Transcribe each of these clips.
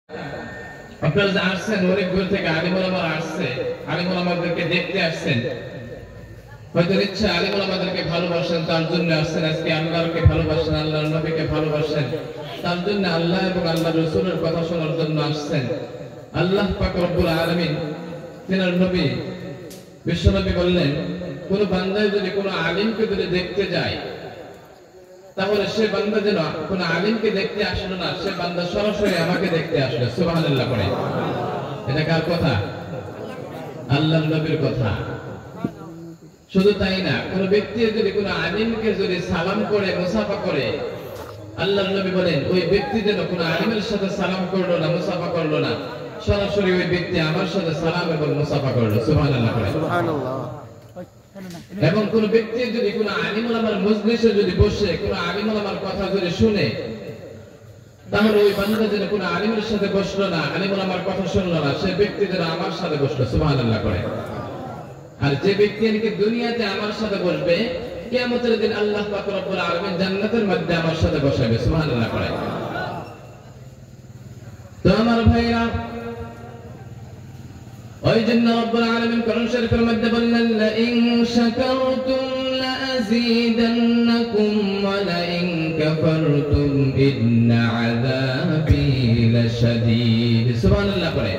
আপনারা যে আসছেন অনেক দূর থেকে আলিম ওলামারা আসছে, আলিম ওলামাদেরকে দেখতে আসছেন, হয়তো ইচ্ছা আলিম ওলামাদেরকে ভালোবাসেন, তার জন্য আসছেন। আজকে আল্লাহকে ভালোবাসেন, আল্লাহর নবীকে ভালোবাসেন, তার জন্য আল্লাহ এবং আল্লাহর রাসূলের কথা শোনার জন্য আসছেন। আল্লাহ পাক রব্বুল আলামিন তিনার নবী বিশ্বনবী বললেন, কোন বান্দা যদি কোন আলিমকে যদি দেখতে যায়, তাহলে সে বান্দা যেন কোন আলিমকে দেখতে আসলো না, সে বান্দা সরাসরি আমাকে দেখতে আসলো। সুবহানাল্লাহ পড়ে। এটা কার কথা? আল্লাহর নবীর কথা। শুধু তাই না, কোন ব্যক্তি যদি কোন আলিমকে যদি সালাম করে মুসাফা করে, আল্লাহর নবী বলেন ওই ব্যক্তি যেন কোন আলিমের সাথে সালাম করলো না, মুসাফা করলো না, সরাসরি ওই ব্যক্তি আমার সাথে সালাম এবং মুসাফা করলো। সুবহানাল্লাহ পড়ে। সুবহানাল্লাহ। এবং কোন ব্যক্তি যদি কোন আলিম ওলামার মজলিসে যদি বসে কোন আলিম ওলামার কথা যদি শুনে, তাহলে ওই বান্দা যেন কোন আলিমের সাথে বসলো না, আলিম ওলামার কথা শুনলো না, সে ব্যক্তি যেন আমার সাথে বসলো। সুবহানাল্লাহ করে। আর যে ব্যক্তি নাকি দুনিয়াতে আমার সাথে বসবে, কিয়ামতের দিন আল্লাহ পাক রব্বুল আলামিন জান্নাতের মধ্যে আমার সাথে বসাবে। সুবহানাল্লাহ করে। তো আমার ভাইরা, ওই জন্য রব্বুল আলামিন কোরআন শরীফের মধ্যে বললেন, লা ইন শাকারতুম লা আযীদান্নাকুম ওয়া লা ইন কাফারতুম ইন্না আযাবি লাশাদীদ। সুবহানাল্লাহ করে।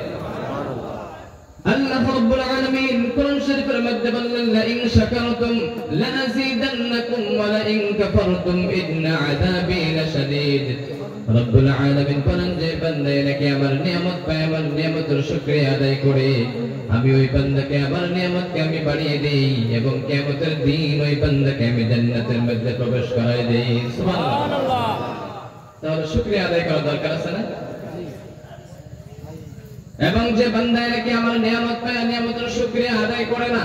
আল্লাহ রাব্বুল আলামিন কোরআন শরীফের মধ্যে বললেন, লা ইন শাকারতুম লা আযীদান্নাকুম ওয়া লা ইন কাফারতুম ইন্না আযাবি লাশাদীদ। রব্বুল আলামিন বলেন, যে বান্দা নাকি আমার নিয়ামত পায়, আমার নিয়ামতের শুকরিয়া আদায় করে, আমি ওই বান্দাকে আমার নিয়ামতকে আমি বাড়িয়ে দেই এবং কিয়ামতের দিন ওই বান্দাকে আমি জান্নাতের মধ্যে প্রবেশ করাই দেই। সুবহানাল্লাহ। তাহলে শুকরিয়া আদায় করা দরকার আছে না? এবং যে বান্দা নাকি আমার নিয়ামত পায়, নিয়ামতের শুকরিয়া আদায় করে না,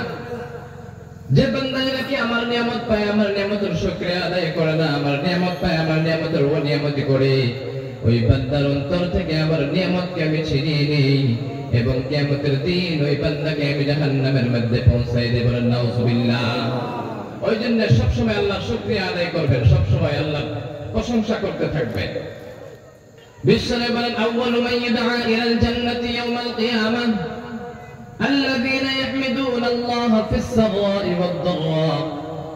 যে বান্দা নাকি আমার নিয়ামত পায়, আমার নিয়ামতের শুকরিয়া আদায় করে না, আমার নিয়ামত পায়, আমার নিয়ামতের অনিয়ামতি করে, ওই বান্দার অন্তর থেকে আমার নিয়ামতকে আমি ছিনিয়ে নেই এবং কিয়ামতের দিন ওই বান্দাকে আমি জাহান্নামের মধ্যে পৌঁছাই দেব। নাউযুবিল্লাহ। ওই জন্য সবসময় আল্লাহর শুকরিয়া আদায় করবেন, সবসময় আল্লাহর প্রশংসা করতে থাকবেন। বিশ্বনবী বলেন, আউয়ালু মান ইদআ ইলাল জান্নাতি ইয়াওমাল কিয়ামাহ الذين يحمدون الله في السراء والضراء।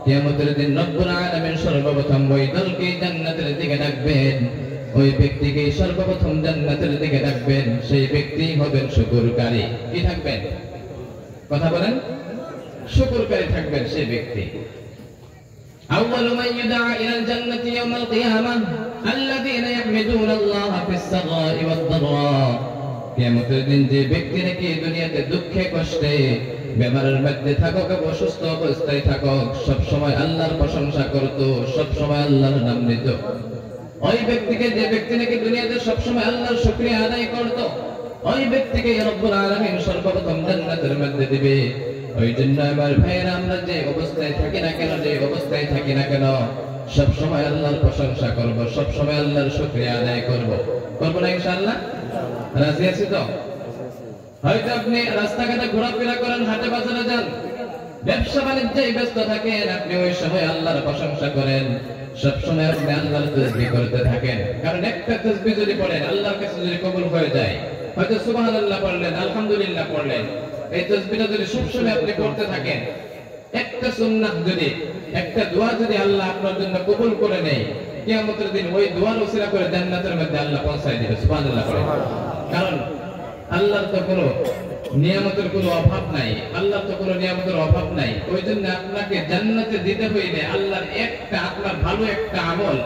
কিয়ামতের দিন রব্বুল আলামিন সর্বপ্রথম ওই দলকে জান্নাতের দিকে ডাকবেন, ওই ব্যক্তিকে সর্বপ্রথম জান্নাতের দিকে ডাকবেন, সেই ব্যক্তি হবেন শুকরকারী। কি থাকবেন? কথা বলেন। শুকরকারী থাকবেন সেই ব্যক্তি। আউয়ালু মান ইদআ ইলাল জান্নাতি ইয়াওমাল কিয়ামাহ আল্লাযীনা ইয়াহমিদুনা আল্লাহ ফিস সারা'i ওয়াদ-দাররা। কিয়ামতের দিন যে ব্যক্তি নাকি দুনিয়াতে দুঃখে কষ্টে বেমারের মধ্যে থাকুক, অসুস্থ অবস্থায় থাকুক, সব সময় আল্লাহর প্রশংসা করত, সব সময় আল্লাহর নাম নিত, ওই ব্যক্তিকে, যে ব্যক্তি নাকি দুনিয়াতে সব সময় আল্লাহর শুকরিয়া আদায় করত, ওই ব্যক্তিকে রব্বুল আলামিন সর্বপ্রথম জান্নাতের মধ্যে দিবে। ওই জন্য আমার ভাইয়েরা, আমরা যে অবস্থায় থাকি না কেন, যে অবস্থায় থাকি না কেন, সব সময় আল্লাহর প্রশংসা করব, সব সময় আল্লাহর শুকরিয়া আদায় করব। করব না ইনশাআল্লাহ? রাজি আছি তো? হয়তো আপনি রাস্তাঘাটে ঘোরাফেরা করেন, হাটে বাজারে যান, ব্যবসা বাণিজ্যে ব্যস্ত থাকেন, আপনি ওই সময় আল্লাহর প্রশংসা করেন, সব সময় আপনি আল্লাহর তাসবিহ করতে থাকেন। কারণ একটা তাসবিহ যদি পড়েন, আল্লাহর কাছে যদি কবুল হয়ে যায়, হয়তো সুবহানাল্লাহ পড়লেন, আলহামদুলিল্লাহ পড়লেন, এই তাসবিহটা যদি সব সময় আপনি করতে থাকেন, একটা সুন্নাহ যদি, একটা দোয়া যদি আল্লাহ আপনার জন্য কবুল করে নেয়, কিয়ামতের দিন ওই দোয়ার ওসিলা করে জান্নাতের মধ্যে আল্লাহ পৌঁছায় দিবে। সুবহানাল্লাহ পড়ে। কারণ আল্লাহর তো কোনো নিয়ামতের কোনো অভাব নাই, আল্লাহর তো কোনো নিয়ামতের অভাব নাই। ওই জন্য আপনাকে জান্নাতে দিতে হইলে আল্লাহর একটা, আপনার ভালো একটা আমল,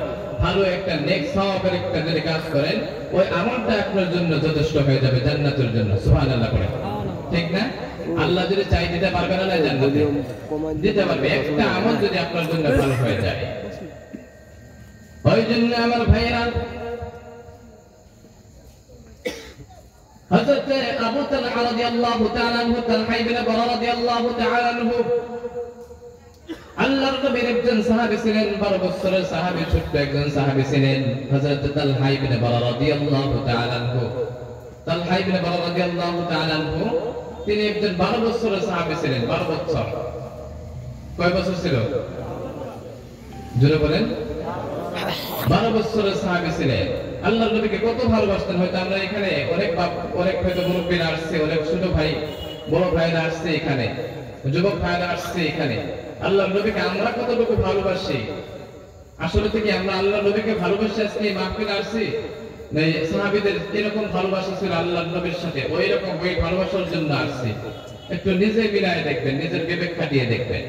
ভালো একটা নেক সওয়াবের একটা যদি কাজ করেন, ওই আমলটা আপনার জন্য যথেষ্ট হয়ে যাবে জান্নাতের জন্য। সুবহানাল্লাহ পড়ে। ঠিক না? আল্লাহ যদি চাই দিতে পারবে না জান্নাতে? দিতে পারবে, একটা আমল যদি আপনার জন্য ভালো হয়ে যায়। ওই জন্য আমার ভাইয়েরা, হযরত আবু তালহা রাদিয়াল্লাহু তাআলা আনহু, তালহা ইবনে বারা রাদিয়াল্লাহু তাআলা আনহু আল্লাহর নবীর একজন সাহাবী ছিলেন, 12 বছরের সাহাবী, ছোট্ট একজন সাহাবী ছিলেন হযরত তালহা ইবনে বারা রাদিয়াল্লাহু তাআলা আনহু। তালহা ইবনে বারা রাদিয়াল্লাহু তাআলা আনহু তিনি একজন 12 বছরের সাহাবী ছিলেন। 12 বছর। কয় বছর ছিল? জোরে বলেন। 12 বছরের সাহাবী ছিলেন। আল্লাহর নবীকে কত ভালোবাসতেন। হয়তো আমরা এখানে অনেক হয়তো মুরব্বীরা আসছে, অনেক ছোট ভাই বড় ভাইরা আসছে, এখানে যুবক ভাইরা আসছে এখানে। আল্লাহর নবীকে আমরা কতটুকু ভালোবাসি, আসলে থেকে আমরা আল্লাহর নবীকে ভালোবাসি আজকে এই মাহফিলে আসছি, না সাহাবীদের এরকম ভালোবাসা ছিল আল্লাহর নবীর সাথে, ওই রকম ওই ভালোবাসার জন্য আসছি? একটু নিজে মিলায় দেখবেন, নিজের বিবেক খাটিয়ে দেখবেন।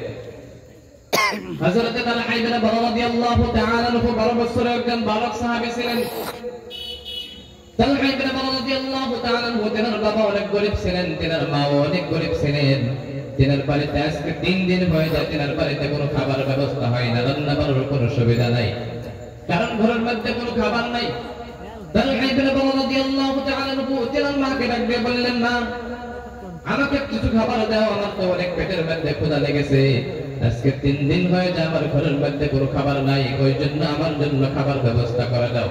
হযরত তালহা ইবনে বারা রাদিয়াল্লাহু তাআলা আনহু 12 বছরের একজন বালক সাহাবী ছিলেন। তালহা ইবনে বারা রাদিয়াল্লাহু তাআলা আনহু, তেনার বাবা অনেক গরীব ছিলেন, তেনার মাও অনেক গরীব ছিলেন। তেনার বাড়িতে আজকে 3 দিন হয়ে যায় তেনার বাড়িতে কোনো খাবার ব্যবস্থা হয় না, রান্না বাড়ার কোনো সুবিধা নাই, কারণ ঘরের মধ্যে কোনো খাবার নাই। তালহা ইবনে বারা রাদিয়াল্লাহু তাআলা আনহু তেনার মাকে ডাক দিয়ে বললেন, মা আমাকে কিছু খাবার দাও, আমার তো অনেক পেটের মধ্যে ক্ষুধা লেগেছে, আজকে 3 দিন হয়ে যায় আমার ঘরের মধ্যে কোনো খাবার নাই, ওই জন্য আমার জন্য খাবার ব্যবস্থা করে দাও।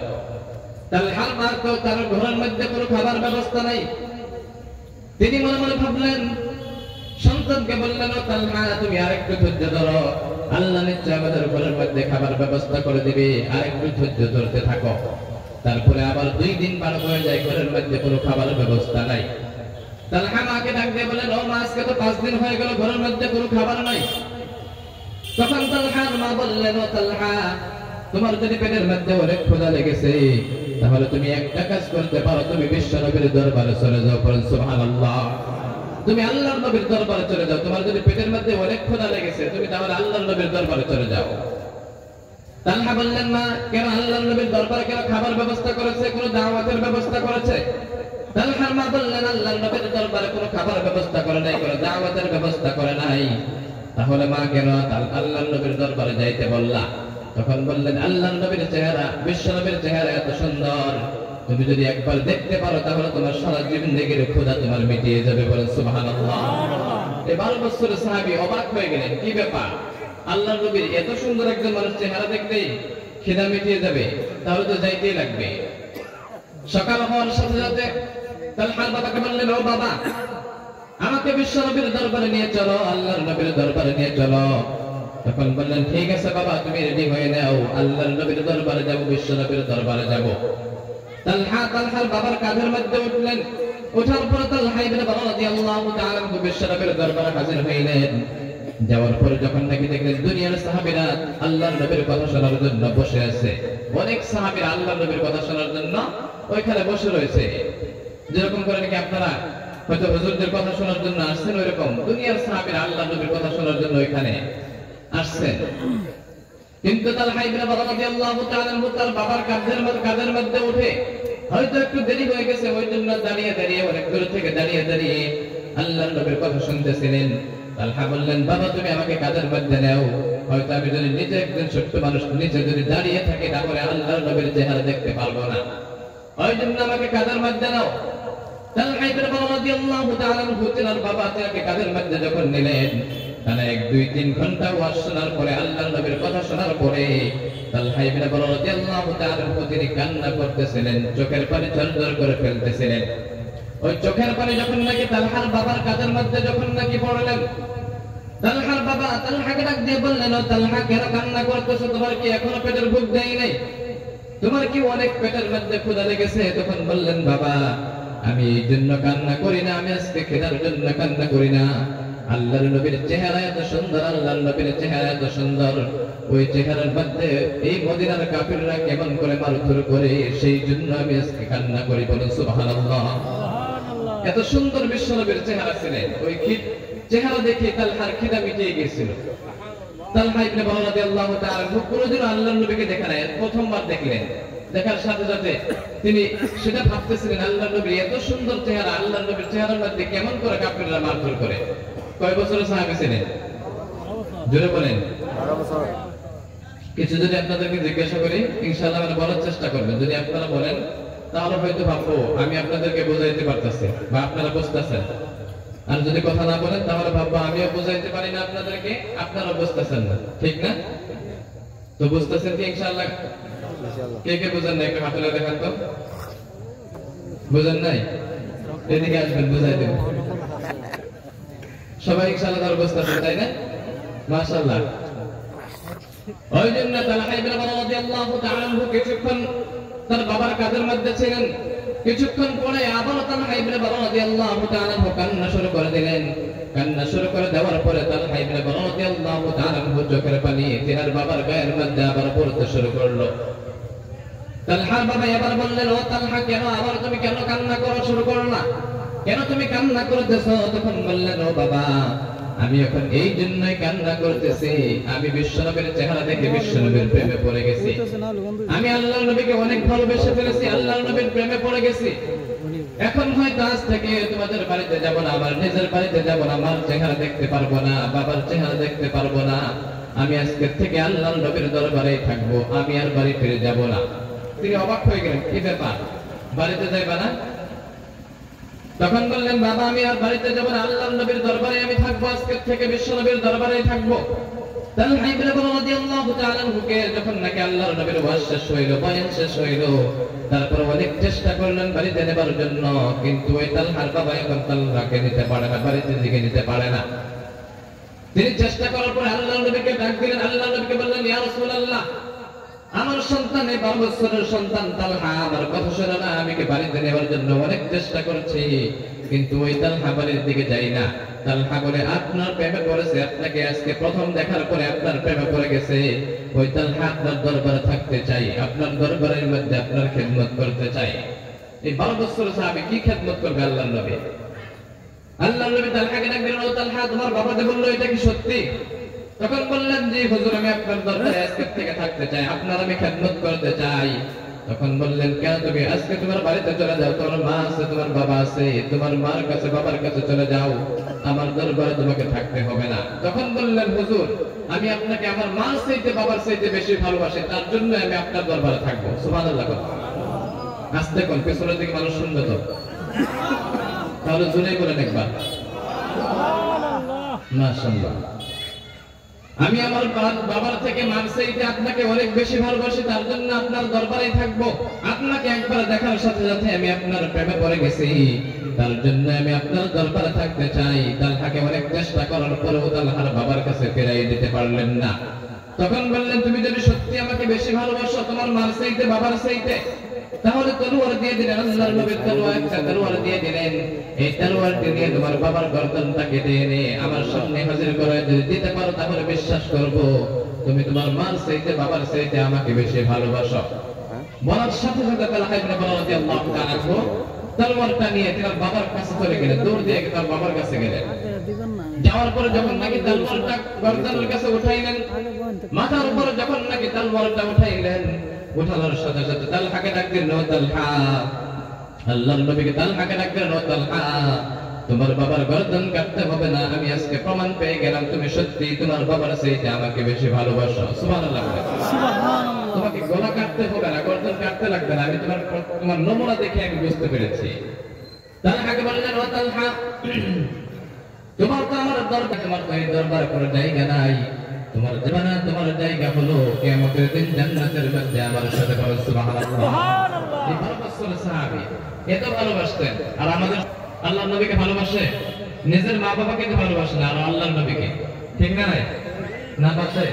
তালহার মা তো তার ঘরের মধ্যে কোনো খাবার ব্যবস্থা নাই। তিনি মনে মনে ভাবলেন, সন্তানকে বললেন, ও তালহা তুমি আরেকটু ধৈর্য ধরো, আল্লাহ নিশ্চয় আমাদের ঘরের মধ্যে খাবার ব্যবস্থা করে দিবে, আরেকটু ধৈর্য ধরতে থাকো। তারপরে আবার 2 দিন পার হয়ে যায়, ঘরের মধ্যে কোনো খাবারের ব্যবস্থা নাই। তালহা মাকে ডাক দিয়ে বললেন, ও মা আজকে তো 5 দিন হয়ে গেল, ঘরের মধ্যে কোনো খাবার নাই। তখন তালহার মা বললেন, ও তালহা তোমার যদি পেটের মধ্যে অনেক ক্ষুধা লেগেছে, তাহলে তুমি একটা কাজ করতে পারো, তুমি বিশ্ব নবীর দরবারে চলে যাও, বলেন সুবহানাল্লাহ। তুমি আল্লাহর নবীর দরবারে চলে যাও, তোমার যদি পেটের মধ্যে অনেক ক্ষুধা লেগেছে, তুমি তাহলে আল্লাহর নবীর দরবারে চলে যাও। তালহা বললেন, মা কেন আল্লাহর নবীর দরবারে কেন খাবার ব্যবস্থা করেছে, কোনো দাওয়াতের ব্যবস্থা করেছে? তালহার মা বললেন, আল্লাহর নবীর দরবারে কোনো খাবার ব্যবস্থা করে নাই, কোনো দাওয়াতের ব্যবস্থা করে নাই, তাহলে মা কেন আল্লাহর নবীর দরবারে যাইতে বললা? তখন বললেন, আল্লাহর নবীর চেহারা, বিশ্ব নবীর চেহারা এত সুন্দর, তুমি যদি একবার দেখতে পারো তাহলে তোমার সারা জীবনের ক্ষুধা তোমার মিটিয়ে যাবে, বলেন সুবহানাল্লাহ। এই 12 বছরের সাহাবী অবাক হয়ে গেলেন, কি ব্যাপার, আল্লাহর নবীর এত সুন্দর একজন মানুষ চেহারা দেখলেই খিদা মিটিয়ে যাবে, তাহলে তো যাইতেই লাগবে। সকাল হওয়ার সাথে সাথে তালহার বাবাকে বললেন, ও বাবা আমাকে বিশ্ব নবীর দরবারে নিয়ে চলো, আল্লাহর নবীর দরবারে নিয়ে চলো। তখন বললেন, ঠিক আছে বাবা, তুমি রেডি হয়ে নাও, আল্লাহর নবীর দরবারে যাব, বিশ্ব নবীর দরবারে যাব। তালহার বাবার কাঁধের মধ্যে উঠলেন, ওঠার পরে তালহা ইবনে বারা রাদিয়াল্লাহু তাআলা আনহু বিশ্ব নবীর দরবারে হাজির হইলেন। যাওয়ার পরে যখন নাকি দেখলেন দুনিয়ার সাহাবীরা আল্লাহর নবীর কথা শোনার জন্য বসে আছে, অনেক সাহাবীরা আল্লাহর নবীর কথা শোনার জন্য ওইখানে বসে রয়েছে, যেরকম করে নাকি আপনারা হয়তো হুজুরদের কথা শোনার জন্য আসছেন, ওইরকম দুনিয়ার সাহাবীরা আল্লাহর নবীর কথা শোনার জন্য ওইখানে আসছেন। কিন্তু তালহা ইবনে বারা রাদিয়াল্লাহু তাআলা আনহু তার বাবার কাঁধের মধ্যে উঠে হয়তো একটু দেরি হয়ে গেছে, ওই জন্য দাঁড়িয়ে দাঁড়িয়ে অনেক দূর থেকে দাঁড়িয়ে দাঁড়িয়ে আল্লাহর নবীর কথা শুনতেছিলেন। তালহা বললেন, বাবা তুমি আমাকে কাঁধের মধ্যে নাও, হয়তো আমি যদি নিজে একজন ছোট্ট মানুষ নিচে যদি দাঁড়িয়ে থাকি তাহলে আল্লাহর নবীর চেহারা দেখতে পারবো না, ওই জন্য আমাকে কাঁধের মধ্যে নাও। তালহা ইবনে বারা রাদিয়াল্লাহু তাআলা আনহু তার বাবা তাকে কাঁধের মধ্যে যখন নিলেন, তাহলে 1-2-3 ঘন্টা ওয়াজ শোনার পরে, আল্লাহর নবীর কথা শোনার পরে তালহা ইবনে বারা রাদিয়াল্লাহু তাআলা আনহু তিনি কান্না করতেছিলেন, চোখের পানি ঝরঝর করে ফেলতেছিলেন। ওই চোখের পানি যখন নাকি তালহার বাবার কাঁধের মধ্যে যখন নাকি পড়লেন, তালহার বাবা তালহাকে ডাক দিয়ে বললেন, ও তালহা কেন কান্না করতেছো, তোমার কি এখনো পেটের ভুক দেয় নাই, তোমার কি অনেক পেটের মধ্যে ক্ষুধা লেগেছে? তখন বললেন, বাবা আমি এই জন্য কান্না করি না, আমি আজকে খেদার জন্য কান্না করি না, আল্লাহর নবীর চেহারা এত সুন্দর, আল্লাহর নবীর চেহারা এত সুন্দর, ওই চেহারার মধ্যে এই মদিনার কাফিররা কেমন করে মারধর করে, সেই জন্য আমি আজকে কান্না করি, বলেন সুবহানাল্লাহ। এত সুন্দর বিশ্ব নবীর চেহারা ছিলেন, ওই চেহারা দেখে তালহার খিদা মিটিয়ে গিয়েছিল। তালহা ইবনে বারা রাদিয়াল্লাহু তাআলা কোনদিন আল্লাহর নবীকে দেখে নাই, প্রথমবার দেখলেন, দেখার সাথে সাথে তিনি সেটা ভাবতেছিলেন, আল্লাহর নবীর এত সুন্দর চেহারা, আল্লাহর নবীর চেহারার মধ্যে কেমন করে কাফিররা মারধর করে। কয় বছরের সাহাবী ছিলেন? জোরে বলেন। 12 বছর। কিছু যদি আপনাদেরকে জিজ্ঞাসা করি ইনশাআল্লাহ আমরা বলার চেষ্টা করবেন, যদি আপনারা বলেন তাহলে হয়তো ভাববো আমি আপনাদেরকে বোঝাইতে পারতেছি বা আপনারা বুঝতেছেন, আর যদি কথা না বলেন তাহলে ভাববো আমিও বোঝাইতে পারি না আপনাদেরকে, আপনারা বুঝতেছেন না, ঠিক না? তো বুঝতেছেন কি ইনশাআল্লাহ? কে কে বুঝেন না একটু হাত তুলে দেখান তো। বুঝেন নাই? এদিকে আসবেন, বুঝাই দেব। সবাই ইনশাআল্লাহ তার বুঝতেছেন, তাই না? মাশাআল্লাহ। ওই জন্য তালহা ইবনে বারা রাদিয়াল্লাহু তাআলা আনহু কিছুক্ষণ তার বাবার কাঁধের মধ্যে ছিলেন। কিছুক্ষণ পরে আবার তালহা ইবনে বারা রাদিয়াল্লাহু তাআলা কান্না শুরু করে দিলেন। কান্না শুরু করে দেওয়ার পরে তালহা ইবনে বারা রাদিয়াল্লাহু তাআলা চোখের পানি তিনার বাবার গায়ের মধ্যে আবার পড়তে শুরু করলো। তালহার বাবা এবার বললেন, ও তালহা, কেন আবার তুমি কেন কান্না করা শুরু করলা? কেন তুমি কান্না করতেছো? তখন বললেন, ও বাবা, আমি এখন এই জন্যই কান্না করতেছি, আমি বিশ্বনবীর চেহারা দেখে বিশ্বনবীর প্রেমে পড়ে গেছি। আমি আল্লাহর নবীকে অনেক ভালোবেসে ফেলেছি, আল্লাহর নবীর প্রেমে পড়ে গেছি। এখন হয়তো আজ থেকে তোমাদের বাড়িতে যাব না, আমার নিজের বাড়িতে যাব না, আমার চেহারা দেখতে পারবো না, বাবার চেহারা দেখতে পারবো না। আমি আজকে থেকে আল্লাহর নবীর দরবারেই থাকবো, আমি আর বাড়ি ফিরে যাব না। তিনি অবাক হয়ে গেলেন, কি ব্যাপার, বাড়িতে যাইবা না? তখন বললেন, বাবা, আমি আর বাড়িতে যাব না, আল্লাহর নবীর দরবারে আমি থাকবো, আজকে থেকে বিশ্ব নবীর দরবারেই থাকবো। তালহা ইবনে বারা রাদিয়াল্লাহু তাআলা আনহুকে যখন নাকি আল্লাহর নবীর ওয়াজ শেষ হইল, বয়ান শেষ হইল, তারপর অনেক চেষ্টা করলেন বাড়িতে নেবার জন্য, কিন্তু ওই তালহার বাবা এখন তালহাকে নিতে পারে না, বাড়িতে দিকে নিতে পারে না। তিনি চেষ্টা করার পরে আল্লাহর নবীকে ডাক দিলেন। আল্লাহর নবীকে বললেন, ইয়া রাসূলুল্লাহ, আমার সন্তান, এই 12 বছরের সন্তান তালহা আমার কথা শোনে না, আমি কি বাড়িতে নেবার জন্য অনেক চেষ্টা করছি, কিন্তু ওই তালহা বাড়ির দিকে যাই না। তালহা বলে, আপনার প্রেমে পড়েছে, আপনাকে আজকে প্রথম দেখার পরে আপনার প্রেমে পড়ে গেছে। ওই তালহা আপনার দরবারে থাকতে চাই, আপনার দরবারের মধ্যে আপনার খেদমত করতে চাই। এই 12 বছরের সাহাবী কি খেদমত করবে আল্লাহর নবী? আল্লাহর নবী তালহাকে ডাক দিলেন, ও তালহা, তোমার বাবা যে বললো এটা কি সত্যি? তখন বললেন, জি হুজুর, আমি আপনার দরবারে আজকে থেকে থাকতে চাই, আপনার আমি খেদমত করতে চাই। তখন বললেন, কেন তুমি আজকে তোমার বাড়িতে চলে যাও, তোমার মা আছে, তোমার বাবা আছে, তোমার মার কাছে বাবার কাছে চলে যাও, আমার দরবারে তোমাকে থাকতে হবে না। তখন বললেন, হুজুর, আমি আপনাকে আমার মার চাইতে বাবার চাইতে বেশি ভালোবাসি, তার জন্য আমি আপনার দরবারে থাকবো। সুবহানাল্লাহ। আস্তে কোন পেছনের দিকে মানুষ শুনবে তো, তাহলে জোরে করে দেখবা। মাশাআল্লাহ। আমি আমার বাবার থেকে মার চাইতে আপনাকে অনেক বেশি ভালোবাসি, তার জন্য আপনার দরবারেই থাকবো। আপনাকে একবার দেখার সাথে সাথে আমি আপনার প্রেমে পড়ে গেছি, তার জন্য আমি আপনার দরবারে থাকতে চাই। তালহাকে অনেক চেষ্টা করার পরেও তালহার বাবার কাছে ফিরাই দিতে পারলেন না। তখন বললেন, তুমি যদি সত্যি আমাকে বেশি ভালোবাসো তোমার মার চাইতে বাবার চাইতে, তাহলে তলোয়ার দিয়ে দিলেন। আল্লাহর নবী তলোয়ার দিয়ে দিলেন। এই তলোয়ারটি নিয়ে তোমার বাবার গর্দনটা কেটে এনে আমার সামনে হাজির করে যদি দিতে পারো, তাহলে বিশ্বাস করব তুমি তোমার মার চাইতে বাবার চাইতে আমাকে বেশি ভালোবাসো। বলার সাথে সাথে তালহা ইবনে বারা রাদিয়াল্লাহু তাআলা তলোয়ারটা নিয়ে তার বাবার কাছে চলে গেলেন, দৌড় দিয়ে তার বাবার কাছে গেলেন। যাওয়ার পরে যখন নাকি তলোয়ারটা গর্দনের কাছে উঠাইলেন, মাথার উপরে যখন নাকি তলোয়ারটা উঠাইলেন, উঠানোর সাথে সাথে তালহাকে ডাক দিলেন, ও তালহা, আল্লাহর নবীকে তালহাকে ডাক দিলেন, ও তালহা, তোমার বাবার গর্দন কাটতে হবে না, আমি আজকে প্রমাণ পেয়ে গেলাম তুমি সত্যি তোমার বাবার চাইতে আমাকে বেশি ভালোবাসো। সুবহানাল্লাহ। তোমাকে গলা কাটতে হবে না, গর্দন কাটতে লাগবে না, আমি তোমার নমুনা দেখে আমি বুঝতে পেরেছি। তালহাকে বললেন, ও তালহা, তোমার তো আমার দরবার, তোমার তো এই দরবার কোনো জায়গা নাই, তোমার জীবনে তোমার জায়গা হলো কিয়ামতের দিন জান্নাতের মধ্যে আমার সাথে বলো সুবহানাল্লাহ। সুবহানাল্লাহ। এই 12 বছরের সাহাবী এত ভালোবাসতেন, আর আমাদের আল্লাহর নবীকে ভালোবাসে, নিজের মা বাবাকে তো ভালোবাসে না, আর আল্লাহর নবীকে, ঠিক না? না বাসে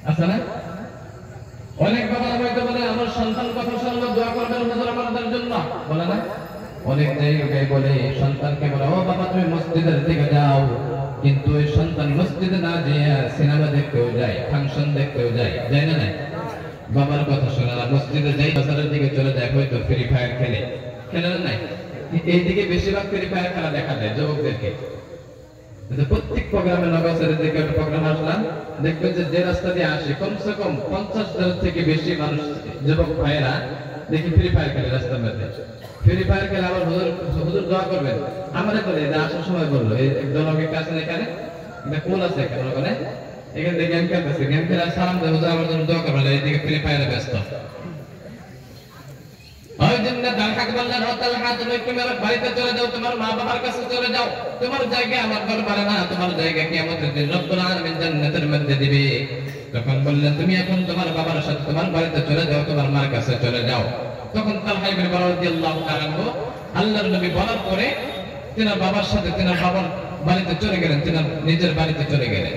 আছে না? অনেক বাবা হয়তো বলে, আমার সন্তান কথা শুনলে দোয়া করবেন হুজুর আমাদের জন্য, বলে না? অনেক জায়গায় বলে সন্তানকে বলে, ও বাবা তুমি মসজিদের দিকে যাও, কিন্তু ওই সন্তান মসজিদে না যেয়ে সিনেমা দেখতেও যায়, ফাংশন দেখতেও যায়, যায় না? বাবার কথা শোনে না, মসজিদে যাই বাজারের দিকে চলে যায়, হয়তো ফ্রি ফায়ার খেলে, খেলে নাই? এইদিকে বেশিরভাগ ফ্রি ফায়ার খেলা দেখা যায় যুবকদেরকে। প্রত্যেক প্রোগ্রামে নগরের দিকে একটা প্রোগ্রাম আসলাম, দেখবেন যে রাস্তা দিয়ে আসে কমসে কম 50 থেকে বেশি মানুষ, যুবক ভাইয়েরা দেখি ফ্রি ফায়ার খেলে রাস্তার মধ্যে। ফ্রি ফায়ার খেলে আবার হুজুর দোয়া করবেন, আমাদের বলে আসার সময় বললো, এই জনকের কাছে এখানে একটা কোল আছে এখানে, ওখানে এখান থেকে গেম খেলতেছে, গেম খেলে সালাম দেয়, হুজুর আমার জন্য দোয়া করবেন, এইদিকে ফ্রি ফায়ারে ব্যস্ত। ওই জন্য তালহাকে বললেন, ও তালহা, তুমি তোমার বাড়িতে চলে যাও, তোমার মা বাবার কাছে চলে যাও, তোমার জায়গা আমার দরবারে না, তোমার জায়গা কিয়ামতের দিন রব্বুল আলামিন জান্নাতের মধ্যে দিবে। তখন বললেন, তুমি এখন তোমার বাবার সাথে তোমার বাড়িতে চলে যাও, তোমার মার কাছে চলে যাও। তখন তালহা ইবনে বারা রাদিয়াল্লাহু তাআলা আল্লাহর নবী বলার পরে তিনার বাবার সাথে তিনার বাবার বাড়িতে চলে গেলেন, তিনার নিজের বাড়িতে চলে গেলেন।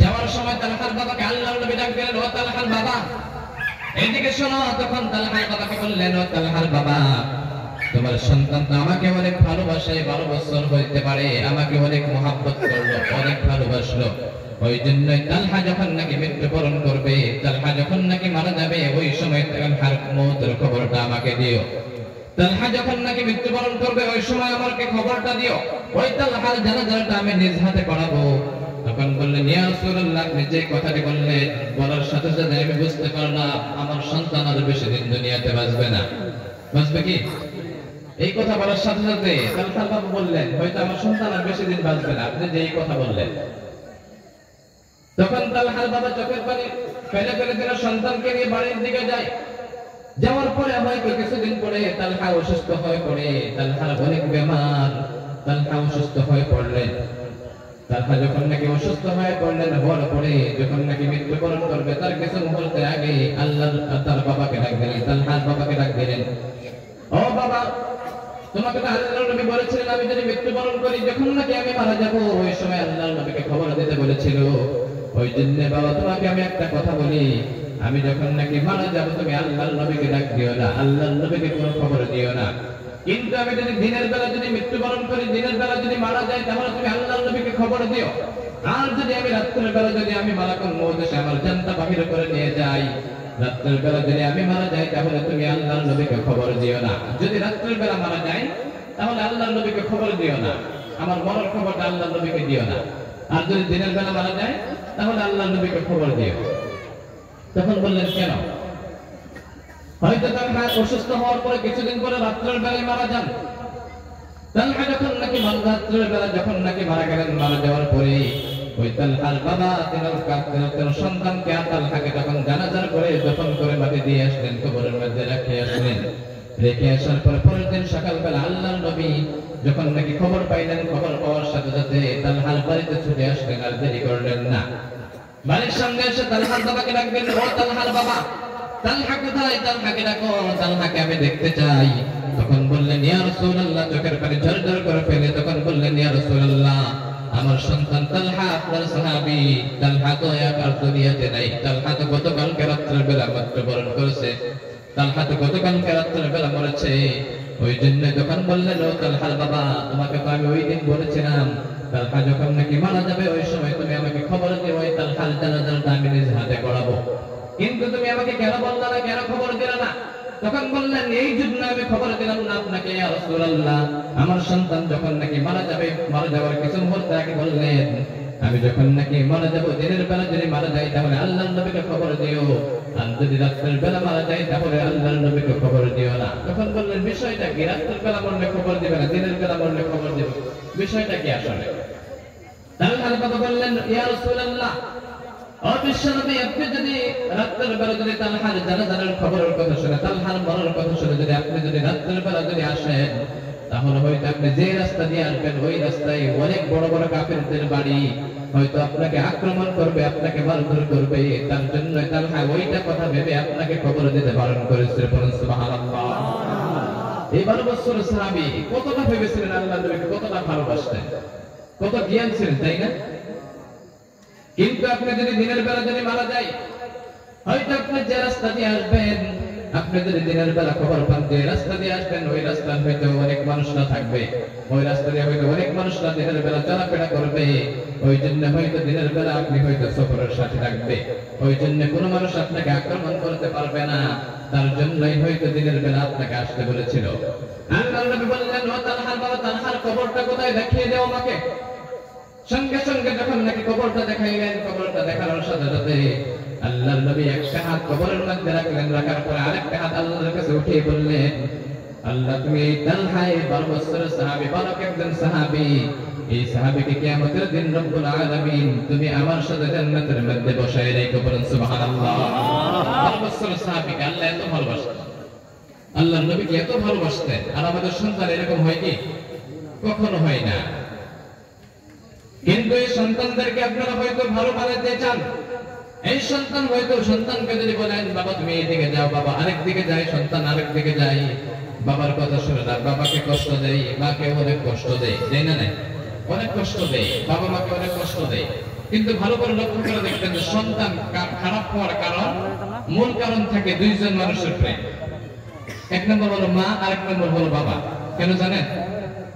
যাওয়ার সময় তালহার বাবাকে আল্লাহর নবী ডাক দিলেন, ও তালহার বাবা, এদিকে শোনো, তখন তালহার কথাকে বললেন, ও তালহার বাবা, তোমার সন্তান তো আমাকে অনেক ভালোবাসে, 12 বছর হইতে পারে, আমাকে অনেক মহব্বত করলো, অনেক ভালোবাসলো। ওই জন্যই তালহা যখন নাকি মৃত্যুবরণ করবে, তালহা যখন নাকি মারা যাবে, ওই সময় তালহার মৌতের খবরটা আমাকে দিও। তালহা যখন নাকি মৃত্যুবরণ করবে, ওই সময় আমাকে খবরটা দিও। ওই তালহার জানাজাটা আমি নিজ হাতে করাবো। তখন বললেন, ইয়া রাসূলুল্লাহ, আপনি যে কথাটি বললেন, বলার সাথে সাথে আমি বুঝতে পারলাম আমার সন্তান আর বেশি দিন দুনিয়াতে বাঁচবে না। বাঁচবে কি? এই কথা বলার সাথে সাথে তালহার বাবা বললেন, হয়তো আমার সন্তান আর বেশি দিন বাঁচবে না, আপনি যে এই কথা বললেন। তখন তালহার বাবা চোখের পানি ফেলে ফেলে দিল, সন্তানকে নিয়ে বাড়ির দিকে যায়। যাওয়ার পরে হয়তো কিছুদিন পরে তালহা অসুস্থ হয়ে পড়ে, তালহার অনেক বেমার, তালহা অসুস্থ হয়ে পড়লেন। তালহা যখন নাকি অসুস্থ হয়ে পড়লেন, হওয়ার পরে যখন নাকি মৃত্যুবরণ করবে, তার কিছু মুহূর্তে আগে আল্লাহ তার বাবাকে ডাক দিলেন, তালহার বাবাকে ডাক দিলেন, ও বাবা, তোমাকে তো আল্লাহর নবী বলেছিলেন আমি যদি মৃত্যুবরণ করি, যখন নাকি আমি মারা যাব, ওই সময় আল্লাহর নবীকে খবর দিতে বলেছিল। ওই জন্য বাবা, তোমাকে আমি একটা কথা বলি, আমি যখন নাকি মারা যাব, তুমি আল্লাহর নবীকে ডাক দিও না, আল্লাহর নবীকে কোনো খবর দিও না। কিন্তু আমি যদি দিনের বেলা যদি মৃত্যুবরণ করি, দিনের বেলা যদি মারা যায়, তাহলে তুমি আল্লাহর নবীকে খবর দিও। আর যদি আমি রাত্রের বেলা যদি আমি মালাকুল মউত এসে আমার জানটা বাহির করে নিয়ে যাই, রাত্রের বেলা যদি আমি মারা যাই, তাহলে তুমি আল্লাহর নবীকে খবর দিও না। যদি রাত্রের বেলা মারা যায়, তাহলে আল্লাহর নবীকে খবর দিও না, আমার মরার খবরটা আল্লাহর নবীকে দিও না। আর যদি দিনের বেলা মারা যায়, তাহলে আল্লাহর নবীকে খবর দিও। তখন বললেন, কেন? হয়তো তালহা অসুস্থ হওয়ার পরে কিছুদিন পরে রাত্রের বেলায় মারা যান। তালহা যখন নাকি রাত্রের বেলা যখন নাকি মারা গেলেন, মারা যাওয়ার পরে ওই তালহার বাবা তিন সন্তানকে আর তালহাকে তখন জানাজার করে দফন করে মাটি দিয়ে আসলেন, কবরের মধ্যে রেখে আসলেন। রেখে আসার পর পরের দিন সকালবেলা আল্লাহর নবী যখন নাকি খবর পাইলেন, খবর পাওয়ার সাথে সাথে তালহার বাড়িতে ছুটে আসলেন, আর দেরি করলেন না। বাড়ির সামনে এসে তালহার বাবাকে ডাকবেন, ও তালহার বাবা, তালহা কোথায়? তালহাকে ডাকো, তালহাকে আমি দেখতে চাই। তখন বললেন, ইয়া রাসূলুল্লাহ, চোখের পানি ঝরঝর করে ফেলে তখন বললেন, ইয়া রাসূলুল্লাহ, আমার সন্তান তালহা আপনার সাহাবী, তালহা তো আর দুনিয়াতে নাই, তালহা তো গতকালকে রাত্রের বেলা মৃত্যুবরণ করেছে, তালহা তো গতকালকে রাত্রের বেলা মরেছে। ওই জন্য তখন বললেন, ও তালহার বাবা, তোমাকে তো আমি ওই দিন বলেছিলাম তালহা যখন নাকি মারা যাবে, ওই সময় তুমি আমাকে খবর দিও, ওই তালহার জানাজাটা আমি নিজ হাতে করাবো। কিন্তু তুমি আমাকে কেন বললে না, কেন খবর দিলে না? তখন বললেন, এই জন্য আমি খবর দিলাম না আপনাকে, ইয়া রাসূলুল্লাহ, আমার সন্তান যখন নাকি মারা যাবে, মারা যাওয়ার কিছু মুহূর্ত আগে বললেন, আমি যখন নাকি মারা যাব, দিনের বেলা যদি মারা যাই, তাহলে আল্লাহর নবীকে খবর দিও, আর যদি রাত্রের বেলা মারা যাই, তাহলে আল্লাহর নবীকে খবর দিও না। তখন বললেন, বিষয়টা কি? রাত্রের বেলা মরলে খবর দিবে না, দিনের বেলা মরলে খবর দিবে, বিষয়টা কি আসলে? তালহার বাবা বললেন, ইয়া রাসূলুল্লাহ, অবিশ্বনবী, আপনি যদি রাত্রের বেলা যদি তালহার জানাজার খবরের কথা শুনে, তালহার মরার কথা শুনে যদি আপনি যদি রাত্রের বেলা যদি আসেন, তাহলে হয়তো আপনি যে রাস্তা দিয়ে আসবেন, ওই রাস্তায় অনেক বড় বড় কাফেরদের বাড়ি, হয়তো আপনাকে আক্রমণ করবে, আপনাকে মারধর করবে। তার জন্য তালহা ওইটা কথা ভেবে আপনাকে খবর দিতে বারণ করেছে। সুবহানাল্লাহ। এই 12 বছরের সাহাবী কতটা ভেবেছিলেন আল্লাহর নবীকে, কতটা ভালোবাসতেন, কত জ্ঞান ছিলেন, তাই না? কিন্তু আপনি যদি দিনের বেলা যদি মারা যায়, হয়তো আপনি যে রাস্তা দিয়ে আসবেন, আপনি যদি দিনের বেলা খবর পান যে রাস্তা দিয়ে আসবেন, ওই রাস্তার হয়তো অনেক মানুষরা থাকবে, ওই রাস্তা দিয়ে হয়তো অনেক মানুষরা দিনের বেলা চলাফেরা করবে। ওই জন্য হয়তো দিনের বেলা আপনি হয়তো সফরের সাথে থাকবে, ওই জন্য কোনো মানুষ আপনাকে আক্রমণ করতে পারবে না। তার জন্যই হয়তো দিনের বেলা আপনাকে আসতে বলেছিল। আল্লাহর নবী বললেন, ও তালহার বাবা, তালহার কবরটা কোথায় দেখিয়ে দাও আমাকে। সঙ্গে সঙ্গে যখন নাকি কবরটা দেখাইলেন, কবরটা দেখানোর সাথে সাথে আল্লাহর নবী একটা হাত কবরের মধ্যে রাখলেন, রাখার পরে আরেকটা হাত আল্লাহর কাছে উঠিয়ে বললেন, আল্লাহ, তুমি এই তালহা 12 বছরের সাহাবী, বালক একজন সাহাবী, এই সাহাবীকে কিয়ামতের দিন রব্বুল আলামিন তুমি আমার সাথে জান্নাতের মধ্যে বসায় রেখো। বলেন সুবহানাল্লাহ। 12 বছরের সাহাবীকে আল্লাহ এত ভালোবাসতেন, আল্লাহর নবীকে এত ভালোবাসতেন। আর আমাদের সন্তান এরকম হয় কি? কখনো হয় না। কিন্তু এই সন্তানদেরকে আপনারা হয়তো ভালো বানাতে চান। এই সন্তান হয়তো সন্তানকে যদি বলেন, বাবা তুমি এইদিকে যাও, বাবা আরেক দিকে যায়, সন্তান আরেক দিকে যায়, বাবার কথা শুনে না, বাবাকে কষ্ট দেয়, মাকে অনেক কষ্ট দেয়, তাই না? অনেক কষ্ট দেয়, বাবা মাকে অনেক কষ্ট দেয়। কিন্তু ভালো করে লক্ষ্য করে দেখবেন যে সন্তান খারাপ হওয়ার কারণ, মূল কারণ থাকে দুইজন মানুষের প্রেম। এক নম্বর হলো মা, আরেক নম্বর হলো বাবা। কেন জানেন?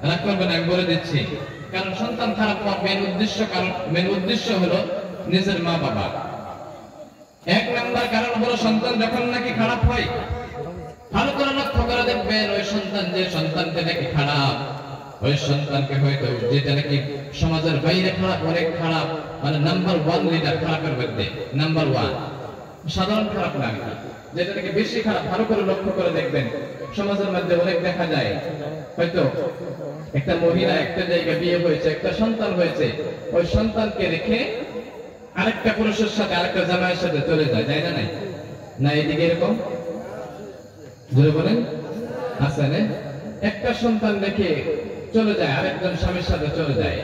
রাগ করবেন, আমি বলে দিচ্ছি। কারণ সন্তান খারাপ হওয়ার মেন উদ্দেশ্য হলো নিজের মা বাবা। এক নম্বর কারণ হলো সন্তান যখন নাকি খারাপ হয়, ভালো করে লক্ষ্য করে দেখবেন ওই সন্তান, যে সন্তানটা নাকি খারাপ, ওই সন্তানকে হয়তো যেটা নাকি সমাজের বাইরে খারাপ, অনেক খারাপ, মানে নাম্বার 1 লিডার খারাপের মধ্যে, নাম্বার 1, সাধারণ খারাপ না, যেটা নাকি বেশি খারাপ। ভালো করে লক্ষ্য করে দেখবেন সমাজের মধ্যে অনেক দেখা যায়, হয়তো একটা মহিলা একটা জায়গায় বিয়ে হয়েছে, একটা সন্তান হয়েছে, ওই সন্তানকে রেখে আরেকটা পুরুষের সাথে, আরেকটা জামাইয়ের সাথে চলে যায়, যায় না? নাই না? এদিকে এরকম জোরে বলেন আছে না? একটা সন্তান রেখে চলে যায়, আরেকজন স্বামীর সাথে চলে যায়।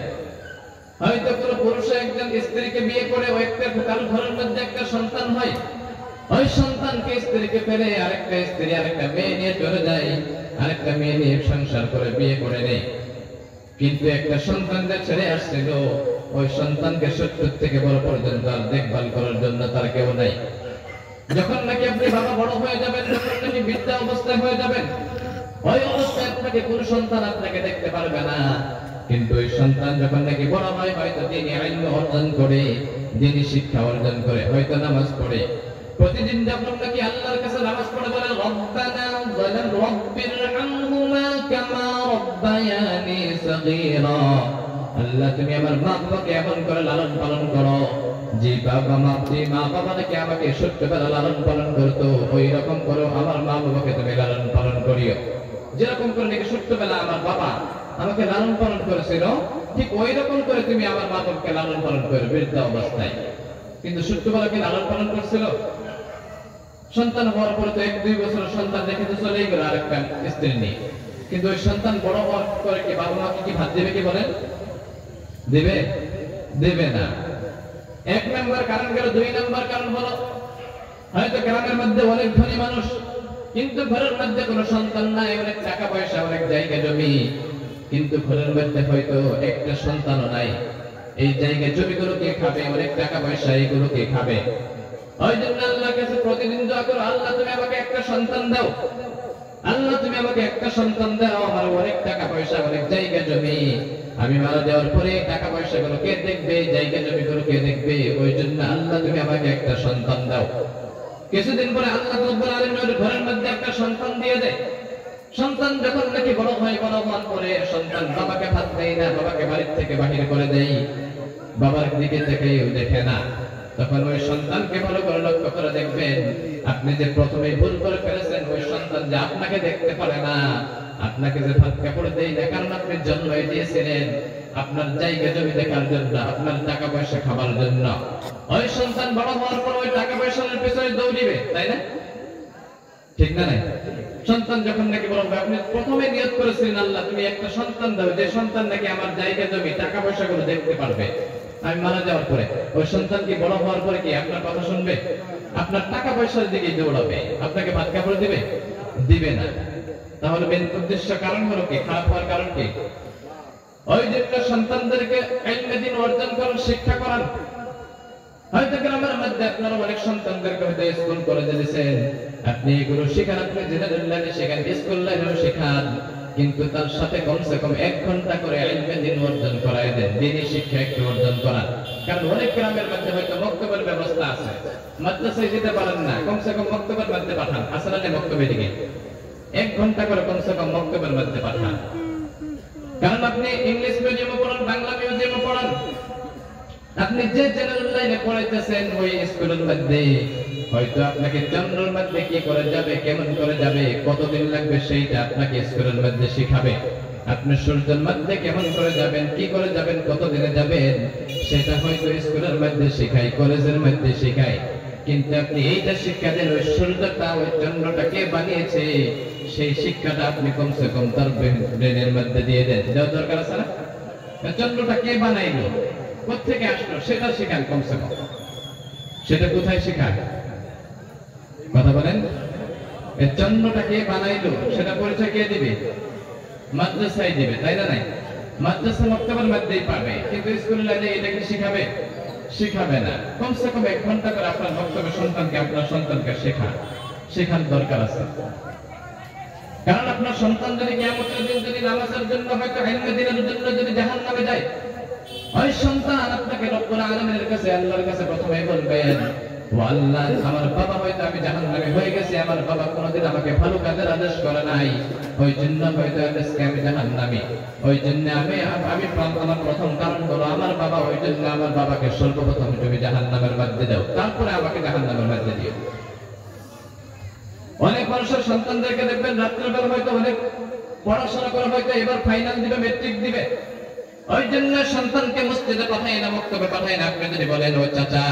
হয়তো কোনো পুরুষ একজন স্ত্রীকে বিয়ে করে, ওই একটা কারো ঘরের মধ্যে একটা সন্তান হয়, ওই সন্তানকে স্ত্রীকে ফেলে আরেকটা স্ত্রী আরেকটা মেয়ে নিয়ে চলে যায়, আরেকটা মেয়ে নিয়ে সংসার করে বিয়ে করে নেয়। কিন্তু একটা সন্তান যে ছেড়ে আসছিল, ওই সন্তানকে 70 থেকে বড় পর্যন্ত আর দেখভাল করার জন্য তার কেউ নাই। যখন নাকি আপনি বাবা বড় হয়ে যাবেন, যখন নাকি বৃদ্ধা অবস্থায় হয়ে যাবেন, ওই অবস্থায় আপনাকে কোনো সন্তান আপনাকে দেখতে পারবে না। কিন্তু ওই সন্তান যখন নাকি বড় হয়, হয়তো দিনী ইলম অর্জন করে, দিনী শিক্ষা অর্জন করে, হয়তো নামাজ পড়ে, প্রতিদিন যখন নাকি আল্লাহর কাছে নামাজ পড়ে বলে রব্বানা রাব্বিরহামহুমা কামা রাব্বায়ানি সগীরা, আল্লাহ তুমি আমার মা বাবাকে এমন করে লালন পালন করো, যে মা বাবা নাকি আমাকে ছোট্টবেলা লালন পালন করতো, ওই রকম করো আমার মা বাবাকে তুমি লালন পালন করিও। যেরকম করে নাকি ছোট্টবেলা আমার বাবা আমাকে লালন পালন করেছিল, ঠিক ওই রকম করে তুমি আমার মা বাবাকে লালন পালন করো বৃদ্ধা অবস্থায়। কিন্তু ছোট্টবেলাকে লালন পালন করছিল, সন্তান হওয়ার পরে তো 1-2 বছর সন্তান রেখে তো চলেই গেল আরেকটা স্ত্রী নিয়ে। কিন্তু ওই সন্তান বড় হওয়ার পরে কি বাবা মাকে কি ভাত দেবে? কি বলেন? দেবে? দেবে না। এক নম্বর কারণ গেল। 2 নম্বর কারণ হলো হয়তো গ্রামের মধ্যে অনেক ধনী মানুষ, কিন্তু ঘরের মধ্যে কোনো সন্তান নাই, অনেক টাকা পয়সা, অনেক জায়গা জমি, কিন্তু ঘরের মধ্যে হয়তো একটা সন্তানও নাই। এই জায়গা জমিগুলো কে খাবে? অনেক টাকা পয়সা, এইগুলো কে খাবে? ওই জন্য আল্লাহর কাছে প্রতিদিন দোয়া করো, আল্লাহ তুমি আমাকে একটা সন্তান দাও, আল্লাহ তুমি আমাকে একটা সন্তান দাও, আমার অনেক টাকা পয়সা, অনেক জায়গা জমি, আমি মারা যাওয়ার পরে টাকা পয়সা গুলো কে দেখবে? জায়গা জমি গুলো কে দেখবে? ওই জন্য আল্লাহ তুমি আমাকে একটা সন্তান দাও। কিছুদিন পরে আল্লাহ রাব্বুল আলামিন ঘরের মধ্যে একটা সন্তান দিয়ে দেয়। সন্তান যখন নাকি বড় হয়, বড় হওয়ার পরে সন্তান বাবাকে ভাত দেয় না, বাবাকে বাড়ির থেকে বাহির করে দেয়, বাবার দিকে থেকেও দেখে না। তখন ওই সন্তানকে ভালো করে লক্ষ্য করে দেখবেন, আপনি যে প্রথমে ভুল করে ফেলেছেন, ওই সন্তান যে আপনাকে দেখতে পারে না, আপনাকে যে ভাত কাপড় দেয় না, কারণ আপনি জন্ম দিয়েছিলেন আপনার জায়গা জমি দেখার জন্য, আপনার টাকা পয়সা খাবার জন্য। ওই সন্তান বড় হওয়ার পর ওই টাকা পয়সার পেছনে দৌড়িবে, তাই না? ঠিক না? নাই? সন্তান যখন নাকি বড় হবে, আপনি প্রথমে নিয়ত করেছিলেন আল্লাহ তুমি একটা সন্তান দাও, যে সন্তান নাকি আমার জায়গা জমি টাকা পয়সা গুলো দেখতে পারবে আমি মারা যাওয়ার পরে। ওই সন্তান কি বড় হওয়ার পরে কি আপনার কথা শুনবে? আপনার টাকা পয়সার দিকে দৌড়াবে, আপনাকে ভাত কাপড় দিবে? দিবে না। তাহলে মেন উদ্দেশ্য কারণ হলো কি? খারাপ হওয়ার কারণ কি? ওই যে সন্তানদেরকে ইলমে দ্বীন অর্জন করার শিক্ষা করান। হয়তো গ্রামের মধ্যে আপনারা অনেক সন্তানদেরকে হয়তো স্কুল কলেজে দিয়েছেন, আপনি এগুলো শেখান, আপনি জেনারেল লাইনে শেখান, স্কুল লাইনেও শেখান, কিন্তু তার সাথে কমসে কম 1 ঘন্টা করে ইলমে দ্বীন অর্জন করায় দেন, দ্বীনি শিক্ষা একটু অর্জন করান। কারণ অনেক গ্রামের মধ্যে হয়তো মক্তবের ব্যবস্থা আছে, মাদ্রাসায় যেতে পারেন না, কমসে কম মক্তবের মধ্যে পাঠান, আসলে মক্তবে দিকে 1 ঘন্টা করে কমসে কম মক্তবের মধ্যে পাঠান। কারণ আপনি ইংলিশ মিডিয়ামে পড়ান, বাংলা মিডিয়ামে পড়ান, আপনি যে জেনারেল লাইনে পড়াইতেছেন ওই স্কুলের মধ্যে হয়তো আপনাকে জেনারেল মধ্যে কি করে যাবে, কেমন করে যাবে, কতদিন লাগবে সেইটা আপনাকে স্কুলের মধ্যে শিখাবে। আপনি সূর্যের মধ্যে কেমন করে যাবেন, কি করে যাবেন, কতদিনে যাবেন, সেটা হয়তো স্কুলের মধ্যে শেখায়, কলেজের মধ্যে শেখায়। কিন্তু আপনি এইটা শিক্ষা দেন, ওই সূর্যটা, ওই চন্দ্রটা কে বানিয়েছে, সেই শিক্ষাটা আপনি কমসে কম তার ব্রেনের মধ্যে দিয়ে দেন। দেওয়ার দরকার আছে না? চন্দ্রটা কে বানাইলো, কোথেকে আসলো, সেটা শেখান কমসে কম। সেটা কোথায় শেখান? কথা বলেন। এই চন্দ্রটা কে বানাইলো সেটা পরিচয় কে দিবে? মাদ্রাসায় দিবে, তাই না? নাই? মাদ্রাসা মক্তবের মধ্যেই পাবে, কিন্তু স্কুল লাইনে এটা কি শিখাবে? শেখাবে না, কমসে কম 1 ঘন্টা করে আপনার বক্তব্য আপনার সন্তানকে শেখার দরকার আছে। কারণ আপনার সন্তান যদি কিয়ামতের দিন যদি নামাজের জন্য হয়তো ইলমে দ্বীনের জন্য যদি জাহান্নামে যায়, ওই সন্তান আপনাকে রব্বুল আলামিনের কাছে আল্লাহর কাছে প্রথমে বলবেন, ও আল্লাহ, আমার বাবা হয়তো আমি জাহান্নামে হয়ে গেছি, আমার বাবা কোনোদিন আমাকে ভালো কাজের আদেশ করে নাই, ওই জন্য হয়তো আজকে আমি জাহান্নামী। ওই জন্য আমি আমার প্রথম কারণ হলো আমার বাবা, ওই জন্য আমার বাবাকে সর্বপ্রথম তুমি জাহান্নামের মধ্যে দাও, তারপরে আমাকে জাহান্নামের মধ্যে দিও। অনেক মানুষের সন্তানদেরকে দেখবেন রাত্রেবেলা হয়তো অনেক পড়াশোনা করে হয়তো এবার ফাইনাল দিবে, মেট্রিক দিবে, ওই জন্য সন্তানকে মসজিদে পাঠায় না, মক্তবে পাঠায় না। আপনি যদি বলেন, ও চাচা,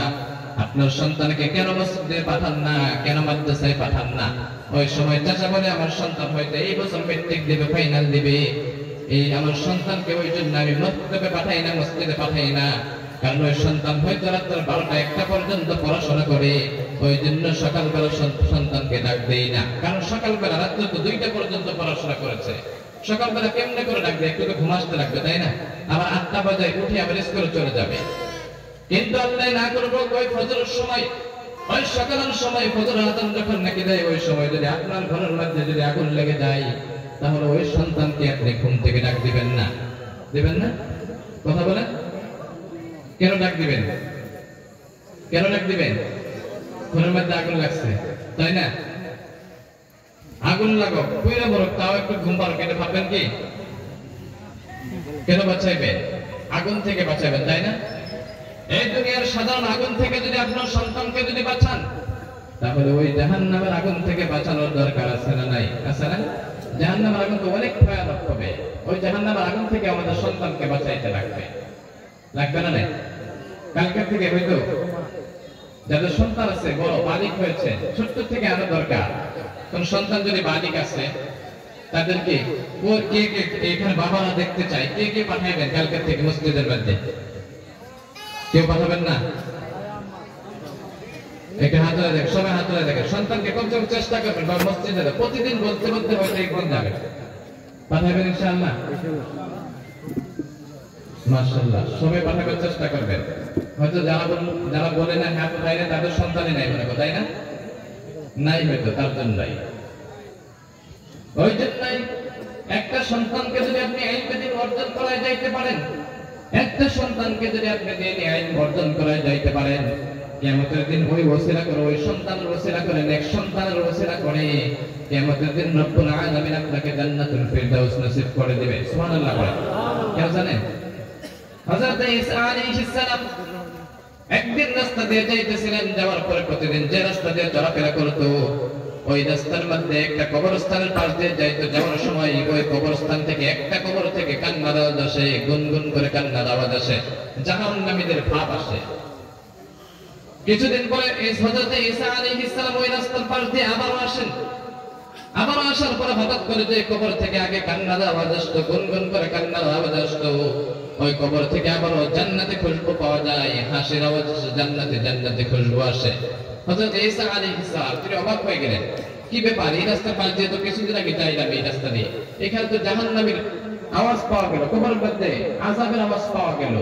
আপনার সন্তানকে কেন মসজিদে পাঠান না, কেন মাদ্রাসায় পাঠান না? ওই সময় চাচা বলে, আমার সন্তান হয়তো এই বছর মেট্রিক দিবে, ফাইনাল দিবে, এই আমার সন্তানকে ওই জন্য আমি মক্তবে পাঠাই না, মসজিদে পাঠাই না। কারণ ওই সন্তান হয়তো রাত্র 12টা-1টা পর্যন্ত পড়াশোনা করে, ওই জন্য সকালবেলা সন্তানকে ডাক দেই না। কারণ সকালবেলা রাত্র তো 2টা পর্যন্ত পড়াশোনা করেছে, সকালবেলা কেমনে করে ডাকবে? একটু তো ঘুমাতে লাগবে, তাই না? আবার 8টা বাজায় উঠে আবার স্কুলে চলে যাবে। কিন্তু আল্লাহ না করবো ওই ফজরের সময়, ওই সকালের সময় ফজরের আযান যখন নাকি দেয়, ওই সময় যদি আপনার ঘরের মধ্যে যদি আগুন লেগে যায়, তাহলে ওই সন্তানকে আপনি ঘুম থেকে ডাক দিবেন না, দিবেন না? কথা বলেন, কেন ডাক দিবেন? কেন ডাক দিবেন? ঘরের মধ্যে আগুন লাগছে, তাই না? আগুন লাগো, পুইরা বড়, তাও একটু ঘুম পাড়ো, কেটে ভাববেন কি কেন বাঁচাইবেন? আগুন থেকে বাঁচাবেন, তাই না? এই দুনিয়ার সাধারণ আগুন থেকে যদি আপনার সন্তানকে যদি বাঁচান, তাহলে ওই জাহান্নামের আগুন থেকে বাঁচানোর দরকার আছে না নাই? আছে না? জাহান্নামের আগুন তো অনেক ভয়ানক হবে, ওই জাহান্নামের আগুন থেকে আমাদের সন্তানকে বাঁচাইতে লাগবে, লাগবে না? নাই কালকে থেকে হয়তো যাদের সন্তান আছে, বড় বালিক হয়েছে, ছোট্ট থেকে আনা দরকার। কোন সন্তান যদি বালিক আছে, তাদেরকে কে কে এখানে বাবারা দেখতে চায়, কে কে পাঠাইবেন কালকে থেকে মসজিদের মধ্যে? কেউ পাঠাবেন না? একটা হাত ধরে দেখেন, সবাই হাত ধরে দেখেন। সন্তানকে কমসে কম চেষ্টা করবেন বা মসজিদে প্রতিদিন বলতে বলতে হয়তো একদিন যাবেন, পাঠাবেন ইনশাআল্লাহ। মাশাআল্লাহ, সবাই পাঠাবার চেষ্টা করবেন। হয়তো যারা বলে না হ্যাঁ পাঠাই না, তাদের সন্তানই নাই মনে করো, তাই না? নাই হয়তো, তার জন্যই। ওই জন্যই একটা সন্তানকে যদি আপনি ইলমে দ্বীন অর্জন করায় যাইতে পারেন, একটা সন্তানকে যদি আপনি দ্বীনি ইলম অর্জন করায় যাইতে পারেন, কিয়ামতের দিন ওই ওসিলা করে, ওই সন্তানের ওসিলা করে, নেক সন্তানের ওসিলা করে কিয়ামতের দিন রব্বুল আলামিন আপনাকে জান্নাতুল ফিরদাউস নসিব করে দিবে। সুবহানাল্লাহ বলেন। কেন জানেন? হযরত ঈসা আলাইহিস সালাম একদিন রাস্তা দিয়ে যাইতেছিলেন, যাওয়ার পরে প্রতিদিন যে রাস্তা দিয়ে চলাফেরা করতো, ওই রাস্তার মধ্যে একটা কবরস্থানের পাশ দিয়ে যাইতো। যাওয়ার সময় ওই কবরস্থান থেকে একটা কবর থেকে কান্নার আওয়াজ আসে, গুনগুন করে কান্নার আওয়াজ আসে, জাহান্নামীদের ভাব আসে। কিছুদিন পরে হযরত ঈসা আলাইহিস সালাম ওই রাস্তার পাশ দিয়ে আবারও আসেন। আবারও আসার পরে হঠাৎ করে যে কবর থেকে আগে কান্নার আওয়াজ আসতো, গুনগুন করে কান্নার আওয়াজ আসতো, ওই কবর থেকে আবারও জান্নাতে খুশবু পাওয়া যায়, হাসির আওয়াজ আসে, জান্নাতে খুশবু আসে। হযরত ঈসা আলাইহিস সালাম তিনি অবাক হয়ে গেলেন, কি ব্যাপার? এই রাস্তার পাশ দিয়ে তো কিছুদিন আগে যাইলাম, এই রাস্তা দিয়ে এখানে তো জাহান্নামীর আওয়াজ পাওয়া গেল, কবরের মধ্যে আযাবের আওয়াজ পাওয়া গেল,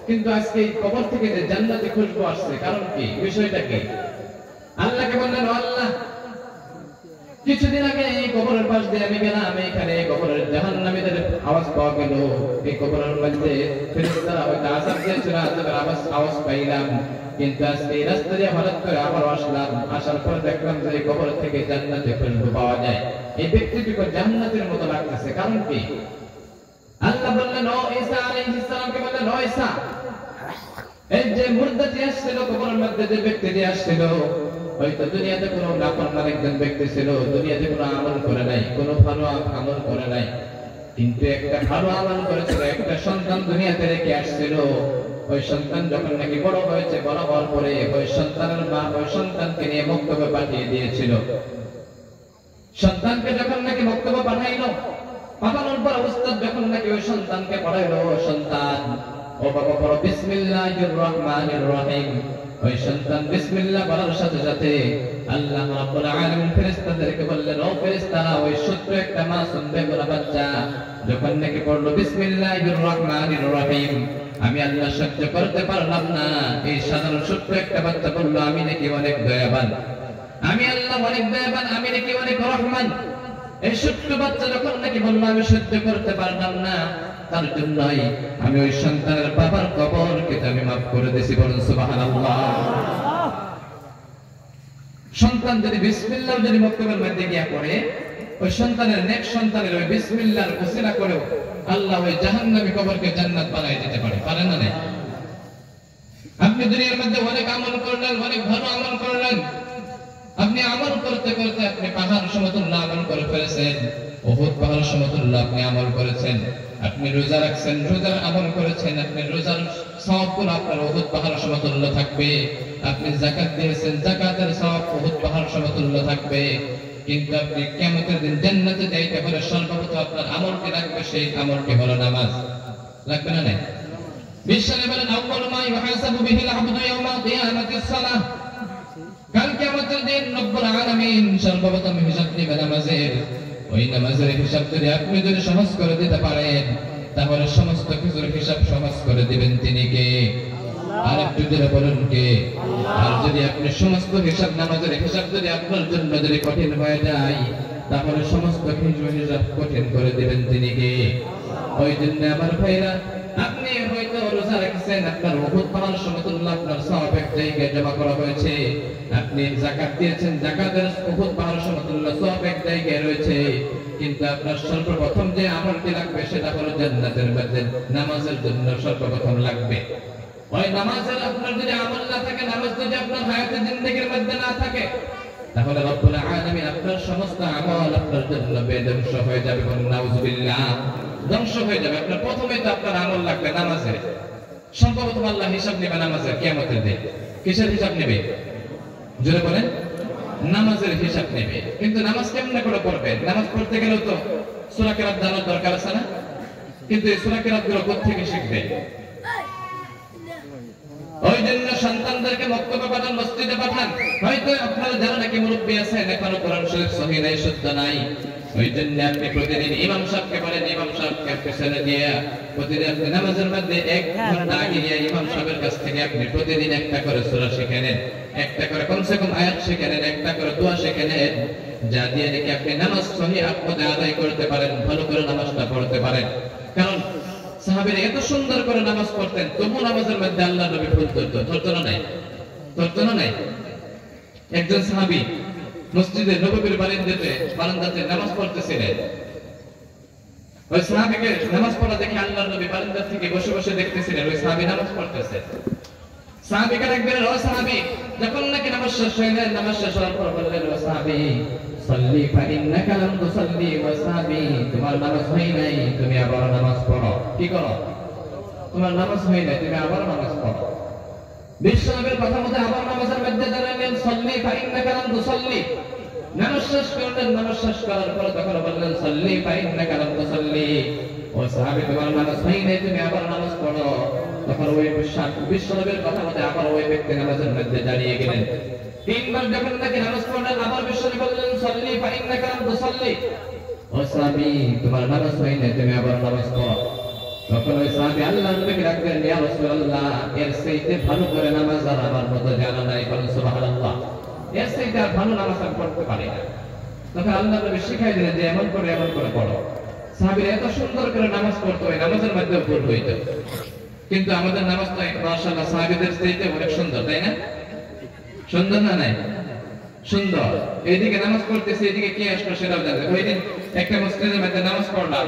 কিন্তু আজকে এই কবর থেকে যে জান্নাতে খুশবু আসছে, কারণ কি? বিষয়টা কি? আল্লাহকে বললেন, আল্লাহ, কিছুদিন আগে এই কবরের পাশ দিয়ে আমি গেলাম, এখানে কবরের জাহান্নামীদের আওয়াজ পাওয়া গেল, এই কবরের মধ্যে ফেরেশতারা হয়তো আযাব দিয়েছিল, আযাবের আওয়াজ পাইলাম, কিন্তু আজকে এই রাস্তা দিয়ে হঠাৎ করে আবার আসলাম, আসার পর দেখলাম যে এই কবর থেকে জান্নাতে খুশবু পাওয়া যায়। এই ব্যক্তিটিকে জান্নাতের মতো লাগতেছে, কারণ কি? আল্লাহ বললেন, ও ঈসা আলাইহিস সালামকে বললেন, ও ঈসা, এই যে মুর্দাটি আসছিল কবরের মধ্যে, যে ব্যক্তিটি আসছিল, হয়তো দুনিয়াতে কোনো নাফরমান একজন ব্যক্তি ছিল, দুনিয়াতে কোনো আমল করে নাই, কোনো ভালো আমল করে নাই, কিন্তু একটা ভালো আমল করেছিল, একটা সন্তান দুনিয়াতে রেখে আসছিল। ওই সন্তান যখন নাকি বড় হয়েছে, বড় হওয়ার পরে ওই সন্তানের মা ওই সন্তানকে নিয়ে মক্তবে পাঠিয়ে দিয়েছিল। সন্তানকে যখন নাকি মক্তবে পাঠাইলো, পাঠানোর পর উস্তাদ যখন নাকি ওই সন্তানকে পড়াইলো, সন্তান ও বাবা পড়ো বিসমিল্লাহির রহমানির রহিম, ওই সন্তান বিসমিল্লাহ বলার সাথে সাথে আল্লাহ রাব্বুল আলামিন ফেরেশতাদেরকে বললেন, ও ফেরেশতারা, ওই ছোট্ট একটা মাসুম বেগুনা বাচ্চা যখন নাকি পড়লো বিসমিল্লাহির রহমানির রহিম, আমি আল্লাহ সহ্য করতে পারলাম না। এই সাধারণ ছোট্ট একটা বাচ্চা বললো, আমি নাকি অনেক দয়াবান, আমি আল্লাহ অনেক দয়াবান, আমি নাকি অনেক রহমান। এই ছোট্ট বাচ্চা যখন নাকি বললো আমি সহ্য করতে পারলাম না, তার জন্যই আমি ওই সন্তানের বাবার কবরকে আমি মাফ করে দিয়েছি। বলুন সুবহানাল্লাহ। সন্তান যদি বিসমিল্লাহ যদি মক্তবের মধ্যে গিয়া পড়ে, ওই সন্তানের নেক্সট সন্তানের ওই বিসমিল্লাহর ওসিলা করেও আল্লাহ ওই জাহান্নামী কবরকে জান্নাত বানাই দিতে পারে। পারে না? না। আপনি দুনিয়ার মধ্যে অনেক আমল করলেন, অনেক ভালো আমল করলেন, আপনি আমল করতে করতে আপনি পাহাড় সমতুল্য আমল করে ফেলেছেন, উহুদ পাহাড় সমতুল্য আপনি আমল করেছেন। আপনি রোজা রাখছেন, রোজার আমল করেছেন, আপনি রোজার সওয়াবগুলো আপনার উহুদ পাহাড় সমতুল্য থাকবে। আপনি যাকাত দিয়েছেন, যাকাতের সওয়াব উহুদ পাহাড় সমতুল্য থাকবে। কিন্তু আপনি কিয়ামতের দিন জান্নাতে যাইতে হলে সর্বপ্রথম আপনার আমলটি লাগবে, সেই আমলটি হলো নামাজ। লাগবে না? না। বিশ্বনবী বলেন, আউয়ালু মা ইউহাসাবু বিহিল আবদু ইয়াওমাল কিয়ামাতিস সালাহ। কাল কিয়ামতের দিন রব্বুল আলামিন সর্বপ্রথম হিসাব নেবেন নামাজের। ওই নামাজের হিসাব যদি আপনি সহজ করে দিতে পারেন, তাহলে সমস্ত কিছুর হিসাব সহজ করে দিবেন তিনি কে? আর একটু জোরে বলুন কে? আর যদি আপনি সমস্ত হিসাব নামাজের হিসাব যদি আপনার জন্য যদি কঠিন হয়ে যায়, তাহলে সমস্ত হিসাব কঠিন করে দিবেন তিনি কে? ওই জন্য আমার ভাইরা, আপনি হয়তো রোজা রাখছেন, আপনার উহুদ পাহাড় সমতুল্য আপনার সওয়াব এক জায়গায় জমা করা হয়েছে। আপনি যাকাত দিয়েছেন, যাকাতের উহুদ পাহাড় সমতুল্য সওয়াব এক জায়গায় রয়েছে। কিন্তু আপনার সর্বপ্রথম যে আমলটি লাগবে সেটা হলো জান্নাতের মধ্যে নামাজের জন্য সর্বপ্রথম লাগবে। ওই নামাজের আপনার যদি আমল না থাকে, নামাজ যদি আপনার হায়াতে জিন্দেগির মধ্যে না থাকে, তাহলে রব্বুল আলামিন আপনার সমস্ত আমল আপনার জন্য বেধ্বংস হয়ে যাবে। নাউযুবিল্লাহ, ধ্বংস হয়ে যাবে। আপনার প্রথমে তো আপনার আমল লাগবে নামাজের। সর্বপ্রথম আল্লাহ হিসাব নেবে নামাজের কিয়ামতের দিন। কিসের হিসাব নেবে? জোরে বলেন। নামাজের হিসাব নেবে। কিন্তু নামাজ কেমনে করে পড়বেন? নামাজ পড়তে গেলেও তো সূরা কিরাত জানার দরকার আছে না? কিন্তু এই সূরা কিরাত গুলো কোথা থেকে শিখবে? ওই জন্য সন্তানদেরকে মক্তবে পাঠান, মসজিদে পাঠান। হয়তো আপনারা যারা নাকি মুরব্বী আছেন, এখনো কোরআন শরীফ সহিহ নাই, শুদ্ধ নাই, ওই জন্য আপনি প্রতিদিন ইমাম সাহেবকে বলেন, ইমাম সাহেবকে পেছনে দিয়ে প্রতিদিন আপনি নামাজের মধ্যে 1 ঘন্টা আগে গিয়ে ইমাম সাহেবের কাছ থেকে আপনি প্রতিদিন একটা করে সূরা শিখে নেন, একটা করে কমসে কম আয়াত শিখে নেন, একটা করে দোয়া শিখে নেন, যা দিয়ে নাকি আপনি নামাজ সহিহ আপদে আদায় করতে পারেন, ভালো করে নামাজটা পড়তে পারেন। কারণ সাহাবীরা এত সুন্দর করে নামাজ পড়তেন, তবু নামাজের মধ্যে আল্লাহর নবী ভুল করতেন। ধরতনা নাই, ধরতনা নাই। একজন সাহাবী মসজিদে নববীর বারান্দাতে নামাজ পড়তেছিলেন। ওই সাহাবীকে নামাজ পড়া দেখে আল্লাহর নবী বারান্দা থেকে বসে বসে দেখতেছিলেন ওই সাহাবী নামাজ পড়তেছে। সাহাবীকে ডাকলেন, ও সাহাবী, যখন নাকি নামাজ শেষ হইলেন, নামাজ শেষ হওয়ার পর বললেন, ও সাহাবী, সাল্লি ফাইন্নাকা লাম তুসাল্লি। ও সাহাবী, তোমার নামাজ হয় নাই, তুমি আবার নামাজ পড়ো। কি করো? তোমার নামাজ হয় নাই, তুমি আবার নামাজ পড়ো। বিশ্বনবীর কথা মতে আবার নামাজের মধ্যে দাঁড়ালেন, সাল্লি ফাইন্নাকা লাম তুসাল্লি। নামাজ শেষ করলেন, নামাজ শেষ করার পর তখন বললেন, সাল্লি ফাইন্নাকা লাম তুসাল্লি। ও সাহাবী, তোমার নামাজ হয় নাই, তুমি আবার নামাজ পড়ো। তখন ওই বিশ্বনবীর কথা মতে আবার ওই ব্যক্তি নামাজের মধ্যে দাঁড়িয়ে গেলেন। 3 বার যখন নাকি নামাজ পড়লেন, আবার বিশ্বনবী বললেন, সাল্লি ফাইন্নাকা লাম তুসাল্লি। ও সাহাবী, তোমার নামাজ হয় নাই, তুমি আবার নামাজ পড়ো। তখন ওই সাহাবী আল্লাহর নবীকে ডাকলেন, ইয়া রাসূলুল্লাহ, এর চাইতে ভালো করে নামাজ আর আমার মতো জানা নাই। বলেন সুবহানাল্লাহ। এর চাইতে আর ভালো নামাজ আমি পড়তে পারি না। তখন আল্লাহর নবী শিখাই দিলেন যে এমন করে পড়ো। সাহাবীরা এত সুন্দর করে নামাজ পড়তো, ওই নামাজের মধ্যে ভুল হইত। কিন্তু আমাদের নামাজটা মাশাআল্লাহ সাহাবীদের চাইতে অনেক সুন্দর, তাই না? সুন্দর না? নাই সুন্দর। এইদিকে নামাজ পড়তেছে, এদিকে কি আসলো সেটাও জানতে। ওই দিন একটা মসজিদের মধ্যে নামাজ পড়লাম,